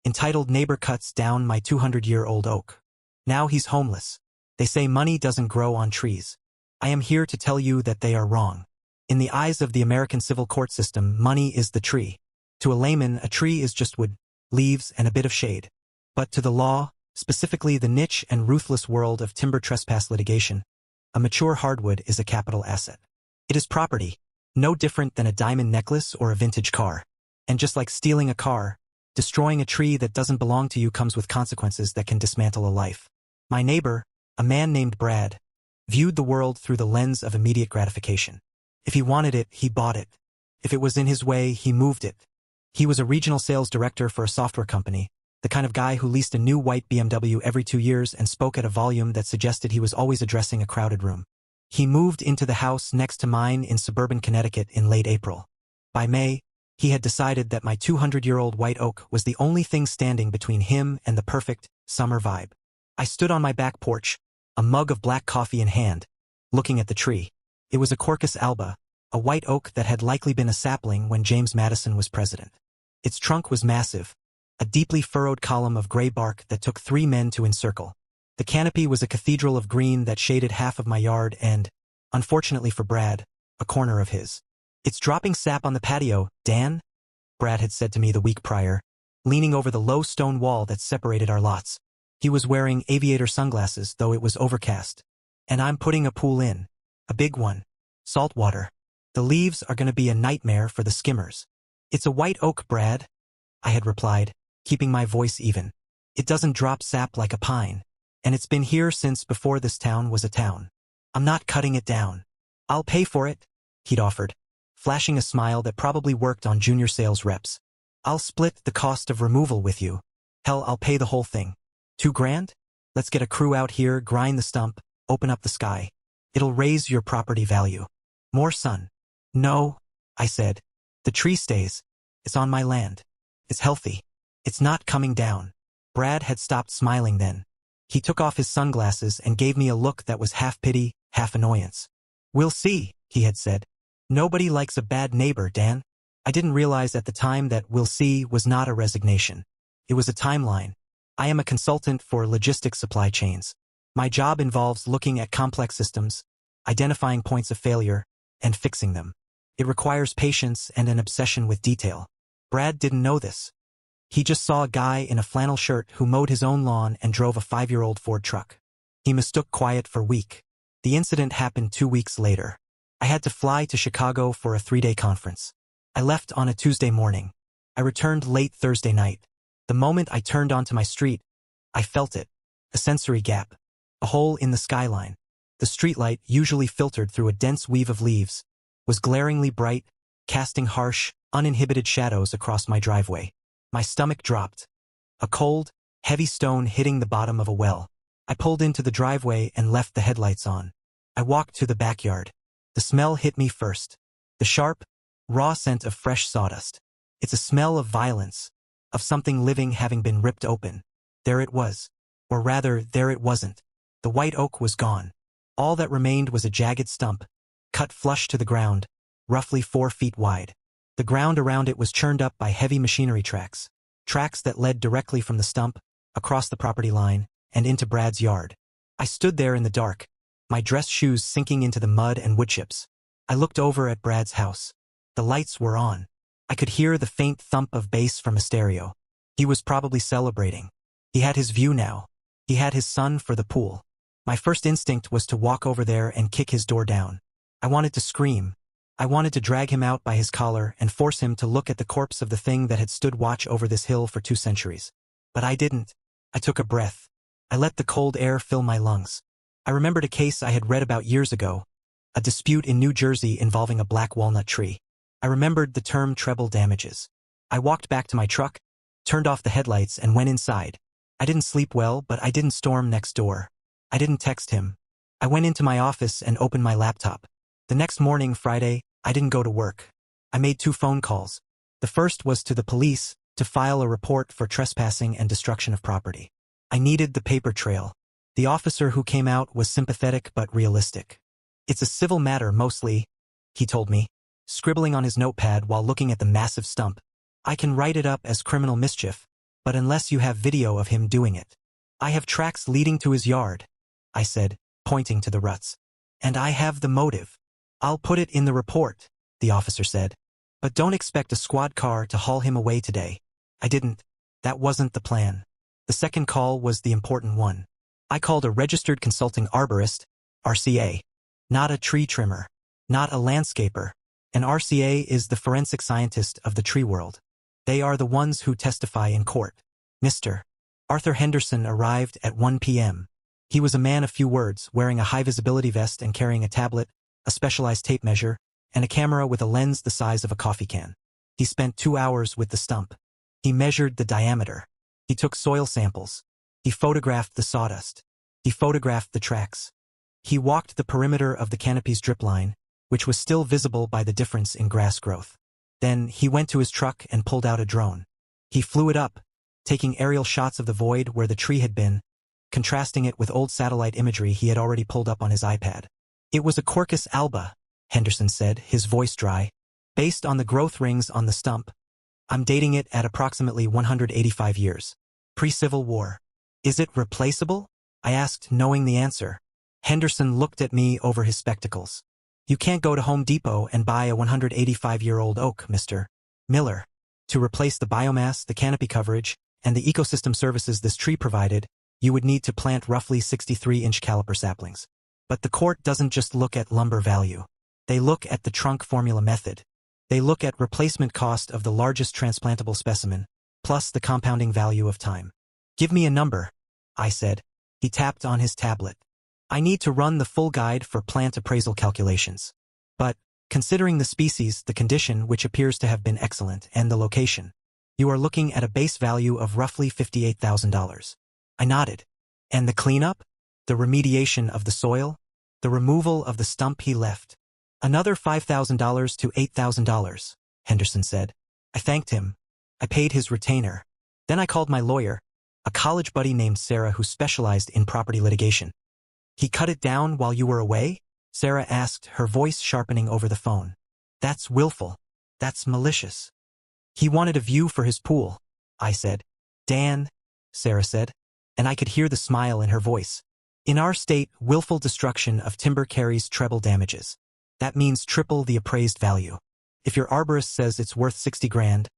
entitled "Neighbor Cuts Down My 200-Year-Old Oak." Now he's homeless. They say money doesn't grow on trees. I am here to tell you that they are wrong. In the eyes of the American civil court system, money is the tree. To a layman, a tree is just wood, leaves, and a bit of shade. But to the law, specifically the niche and ruthless world of timber trespass litigation, a mature hardwood is a capital asset. It is property, no different than a diamond necklace or a vintage car. And just like stealing a car, destroying a tree that doesn't belong to you comes with consequences that can dismantle a life. My neighbor, a man named Brad, viewed the world through the lens of immediate gratification. If he wanted it, he bought it. If it was in his way, he moved it. He was a regional sales director for a software company, the kind of guy who leased a new white BMW every 2 years and spoke at a volume that suggested he was always addressing a crowded room. He moved into the house next to mine in suburban Connecticut in late April. By May, he had decided that my 200-year-old white oak was the only thing standing between him and the perfect summer vibe. I stood on my back porch, a mug of black coffee in hand, looking at the tree. It was a Quercus alba, a white oak that had likely been a sapling when James Madison was president. Its trunk was massive, a deeply furrowed column of gray bark that took 3 men to encircle. The canopy was a cathedral of green that shaded half of my yard and, unfortunately for Brad, a corner of his. "It's dropping sap on the patio, Dan," Brad had said to me the week prior, leaning over the low stone wall that separated our lots. He was wearing aviator sunglasses, though it was overcast. "And I'm putting a pool in. A big one. Salt water. The leaves are going to be a nightmare for the skimmers." "It's a white oak, Brad," I had replied, keeping my voice even. "It doesn't drop sap like a pine. And it's been here since before this town was a town. I'm not cutting it down. I'll pay for it," he'd offered, flashing a smile that probably worked on junior sales reps. "I'll split the cost of removal with you. Hell, I'll pay the whole thing. $2,000? Let's get a crew out here, grind the stump, open up the sky. It'll raise your property value. More sun." "No," I said. "The tree stays. It's on my land. It's healthy. It's not coming down." Brad had stopped smiling then. He took off his sunglasses and gave me a look that was half pity, half annoyance. "We'll see," he had said. "Nobody likes a bad neighbor, Dan." I didn't realize at the time that "we'll see" was not a resignation. It was a timeline. I am a consultant for logistics supply chains. My job involves looking at complex systems, identifying points of failure, and fixing them. It requires patience and an obsession with detail. Brad didn't know this. He just saw a guy in a flannel shirt who mowed his own lawn and drove a 5-year-old Ford truck. He mistook quiet for weak. The incident happened 2 weeks later. I had to fly to Chicago for a 3-day conference. I left on a Tuesday morning. I returned late Thursday night. The moment I turned onto my street, I felt it. A sensory gap. A hole in the skyline. The streetlight, usually filtered through a dense weave of leaves, was glaringly bright, casting harsh, uninhibited shadows across my driveway. My stomach dropped. A cold, heavy stone hitting the bottom of a well. I pulled into the driveway and left the headlights on. I walked to the backyard. The smell hit me first. The sharp, raw scent of fresh sawdust. It's a smell of violence, of something living having been ripped open. There it was. Or rather, there it wasn't. The white oak was gone. All that remained was a jagged stump, cut flush to the ground, roughly 4 feet wide. The ground around it was churned up by heavy machinery tracks that led directly from the stump, across the property line, and into Brad's yard. I stood there in the dark, my dress shoes sinking into the mud and wood chips. I looked over at Brad's house. The lights were on. I could hear the faint thump of bass from a stereo. He was probably celebrating. He had his view now. He had his son for the pool. My first instinct was to walk over there and kick his door down. I wanted to scream. I wanted to drag him out by his collar and force him to look at the corpse of the thing that had stood watch over this hill for 2 centuries. But I didn't. I took a breath. I let the cold air fill my lungs. I remembered a case I had read about years ago, a dispute in New Jersey involving a black walnut tree. I remembered the term treble damages. I walked back to my truck, turned off the headlights, and went inside. I didn't sleep well, but I didn't storm next door. I didn't text him. I went into my office and opened my laptop. The next morning, Friday, I didn't go to work. I made 2 phone calls. The first was to the police to file a report for trespassing and destruction of property. I needed the paper trail. The officer who came out was sympathetic but realistic. "It's a civil matter mostly," he told me, scribbling on his notepad while looking at the massive stump. "I can write it up as criminal mischief, But unless you have video of him doing it. I have tracks leading to his yard, I said, pointing to the ruts. And I have the motive. I'll put it in the report, the officer said. But don't expect a squad car to haul him away today. I didn't. That wasn't the plan. The second call was the important one. I called a registered consulting arborist, RCA. Not a tree trimmer. Not a landscaper. An RCA is the forensic scientist of the tree world. They are the ones who testify in court. Mr. Arthur Henderson arrived at 1 p.m. He was a man of few words, wearing a high-visibility vest and carrying a tablet, a specialized tape measure, and a camera with a lens the size of a coffee can. He spent 2 hours with the stump. He measured the diameter. He took soil samples. He photographed the sawdust. He photographed the tracks. He walked the perimeter of the canopy's drip line, which was still visible by the difference in grass growth. Then he went to his truck and pulled out a drone. He flew it up, taking aerial shots of the void where the tree had been, contrasting it with old satellite imagery he had already pulled up on his iPad. It was a Quercus alba, Henderson said, his voice dry. Based on the growth rings on the stump, I'm dating it at approximately 185 years. Pre-Civil War. Is it replaceable? I asked, knowing the answer. Henderson looked at me over his spectacles. You can't go to Home Depot and buy a 185-year-old oak, Mr. Miller. To replace the biomass, the canopy coverage, and the ecosystem services this tree provided, you would need to plant roughly 63-inch caliper saplings. But the court doesn't just look at lumber value. They look at the trunk formula method. They look at replacement cost of the largest transplantable specimen, plus the compounding value of time. Give me a number, I said. He tapped on his tablet. I need to run the full guide for plant appraisal calculations. But, considering the species, the condition, which appears to have been excellent, and the location, you are looking at a base value of roughly $58,000. I nodded. And the cleanup? The remediation of the soil? The removal of the stump he left? Another $5,000 to $8,000, Henderson said. I thanked him. I paid his retainer. Then I called my lawyer, a college buddy named Sarah who specialized in property litigation. He cut it down while you were away? Sarah asked, her voice sharpening over the phone. That's willful. That's malicious. He wanted a view for his pool, I said. Dan, Sarah said, and I could hear the smile in her voice. In our state, willful destruction of timber carries treble damages. That means triple the appraised value. If your arborist says it's worth 60 grand,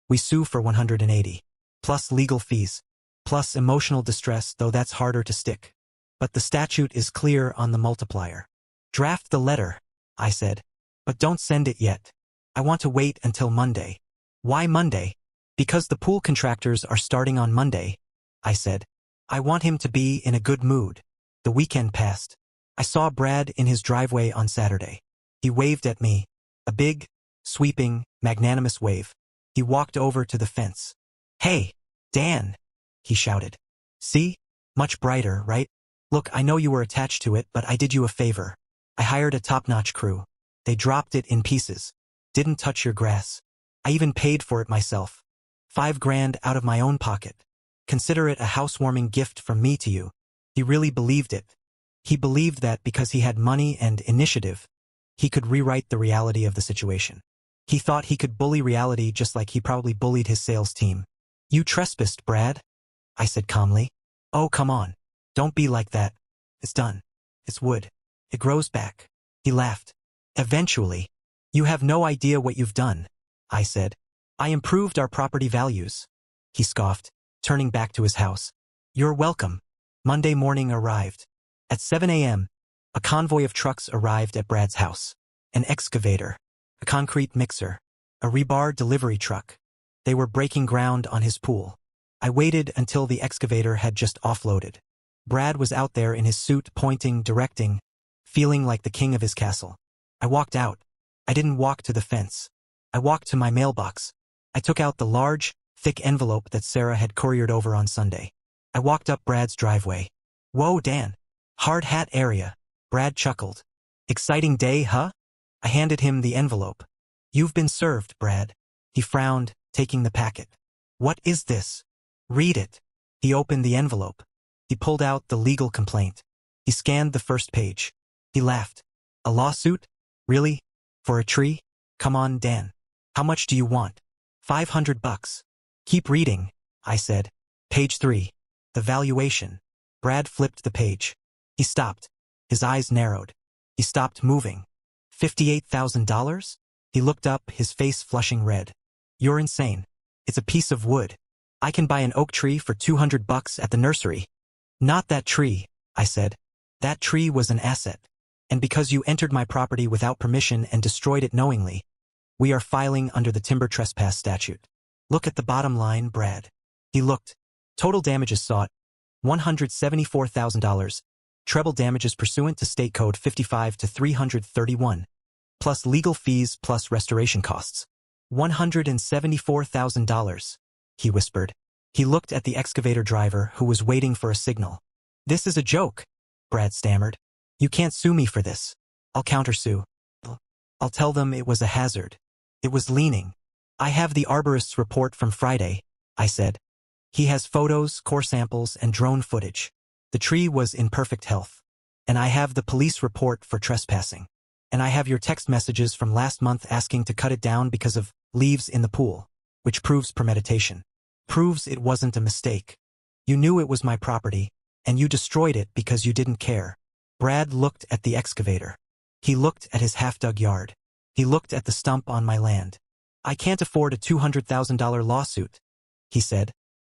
we sue for 180. Plus legal fees. Plus emotional distress, though that's harder to stick. But the statute is clear on the multiplier. Draft the letter, I said. But don't send it yet. I want to wait until Monday. Why Monday? Because the pool contractors are starting on Monday, I said. I want him to be in a good mood. The weekend passed. I saw Brad in his driveway on Saturday. He waved at me. A big, sweeping, magnanimous wave. He walked over to the fence. Hey, Dan, he shouted. See? Much brighter, right? Look, I know you were attached to it, but I did you a favor. I hired a top-notch crew. They dropped it in pieces. Didn't touch your grass. I even paid for it myself. 5 grand out of my own pocket. Consider it a housewarming gift from me to you. He really believed it. He believed that because he had money and initiative, he could rewrite the reality of the situation. He thought he could bully reality just like he probably bullied his sales team. You trespassed, Brad, I said calmly. Oh, come on. Don't be like that. It's done. It's wood. It grows back. He laughed. Eventually. You have no idea what you've done, I said. I improved our property values. He scoffed, turning back to his house. You're welcome. Monday morning arrived. At 7 a.m., a convoy of trucks arrived at Brad's house. An excavator, a concrete mixer, a rebar delivery truck. They were breaking ground on his pool. I waited until the excavator had just offloaded. Brad was out there in his suit, pointing, directing, feeling like the king of his castle. I walked out. I didn't walk to the fence. I walked to my mailbox. I took out the large, thick envelope that Sarah had couriered over on Sunday. I walked up Brad's driveway. Whoa, Dan. Hard hat area. Brad chuckled. Exciting day, huh? I handed him the envelope. You've been served, Brad. He frowned, taking the packet. What is this? Read it. He opened the envelope. He pulled out the legal complaint. He scanned the first page. He laughed. A lawsuit? Really? For a tree? Come on, Dan. How much do you want? $500. Keep reading. I said. Page 3. The valuation. Brad flipped the page. He stopped. His eyes narrowed. He stopped moving. $58,000? He looked up, his face flushing red. You're insane. It's a piece of wood. I can buy an oak tree for $200 at the nursery. Not that tree, I said. That tree was an asset. And because you entered my property without permission and destroyed it knowingly, we are filing under the timber trespass statute. Look at the bottom line, Brad. He looked. Total damages sought, $174,000. Treble damages pursuant to State Code 55 to 331. Plus legal fees plus restoration costs. $174,000, he whispered. He looked at the excavator driver who was waiting for a signal. This is a joke, Brad stammered. You can't sue me for this. I'll countersue. I'll tell them it was a hazard. It was leaning. I have the arborist's report from Friday, I said. He has photos, core samples, and drone footage. The tree was in perfect health. And I have the police report for trespassing. And I have your text messages from last month asking to cut it down because of leaves in the pool, which proves premeditation. Proves it wasn't a mistake. You knew it was my property, and you destroyed it because you didn't care. Brad looked at the excavator. He looked at his half-dug yard. He looked at the stump on my land. I can't afford a $200,000 lawsuit, he said,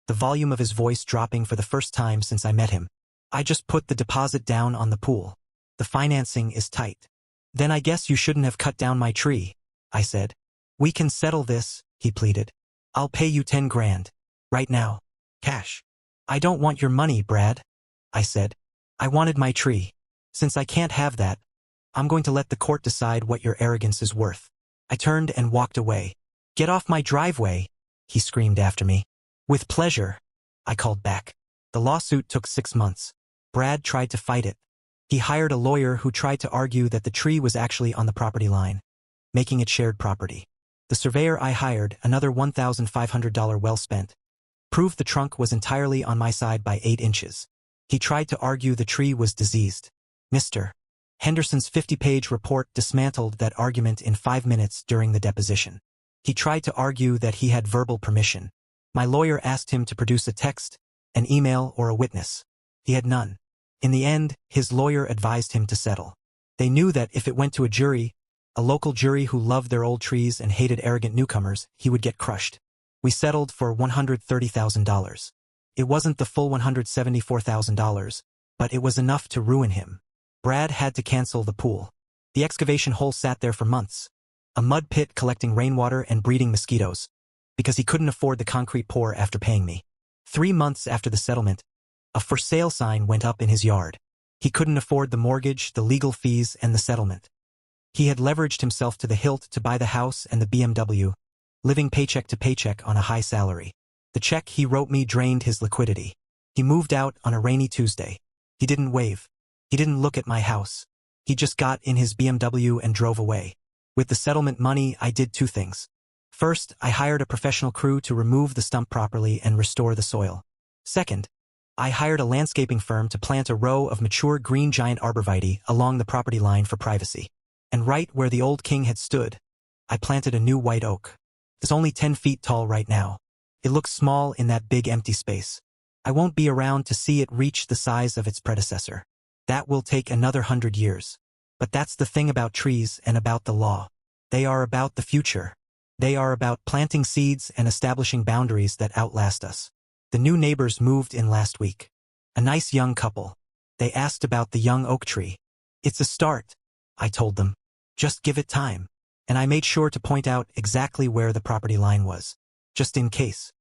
the volume of his voice dropping for the first time since I met him. I just put the deposit down on the pool. The financing is tight. Then I guess you shouldn't have cut down my tree, I said. We can settle this, he pleaded. I'll pay you 10 grand. Right now. Cash. I don't want your money, Brad, I said. I wanted my tree. Since I can't have that, I'm going to let the court decide what your arrogance is worth. I turned and walked away. Get off my driveway, he screamed after me. With pleasure, I called back. The lawsuit took 6 months. Brad tried to fight it. He hired a lawyer who tried to argue that the tree was actually on the property line, making it shared property. The surveyor I hired, another $1,500 well spent, proved the trunk was entirely on my side by 8 inches. He tried to argue the tree was diseased. Mr. Henderson's 50-page report dismantled that argument in 5 minutes during the deposition. He tried to argue that he had verbal permission. My lawyer asked him to produce a text, an email, or a witness. He had none. In the end, his lawyer advised him to settle. They knew that if it went to a jury, a local jury who loved their old trees and hated arrogant newcomers, he would get crushed. We settled for $130,000. It wasn't the full $174,000, but it was enough to ruin him. Brad had to cancel the pool. The excavation hole sat there for months, a mud pit collecting rainwater and breeding mosquitoes, because he couldn't afford the concrete pour after paying me. 3 months after the settlement, a for sale sign went up in his yard. He couldn't afford the mortgage, the legal fees, and the settlement. He had leveraged himself to the hilt to buy the house and the BMW, living paycheck to paycheck on a high salary. The check he wrote me drained his liquidity. He moved out on a rainy Tuesday. He didn't wave. He didn't look at my house. He just got in his BMW and drove away. With the settlement money, I did 2 things. First, I hired a professional crew to remove the stump properly and restore the soil. Second, I hired a landscaping firm to plant a row of mature green giant arborvitae along the property line for privacy. And right where the old king had stood, I planted a new white oak. It's only 10 feet tall right now. It looks small in that big empty space. I won't be around to see it reach the size of its predecessor. That will take another 100 years. But that's the thing about trees and about the law. They are about the future. They are about planting seeds and establishing boundaries that outlast us. The new neighbors moved in last week. A nice young couple. They asked about the young oak tree. It's a start, I told them. Just give it time. And I made sure to point out exactly where the property line was, just in case.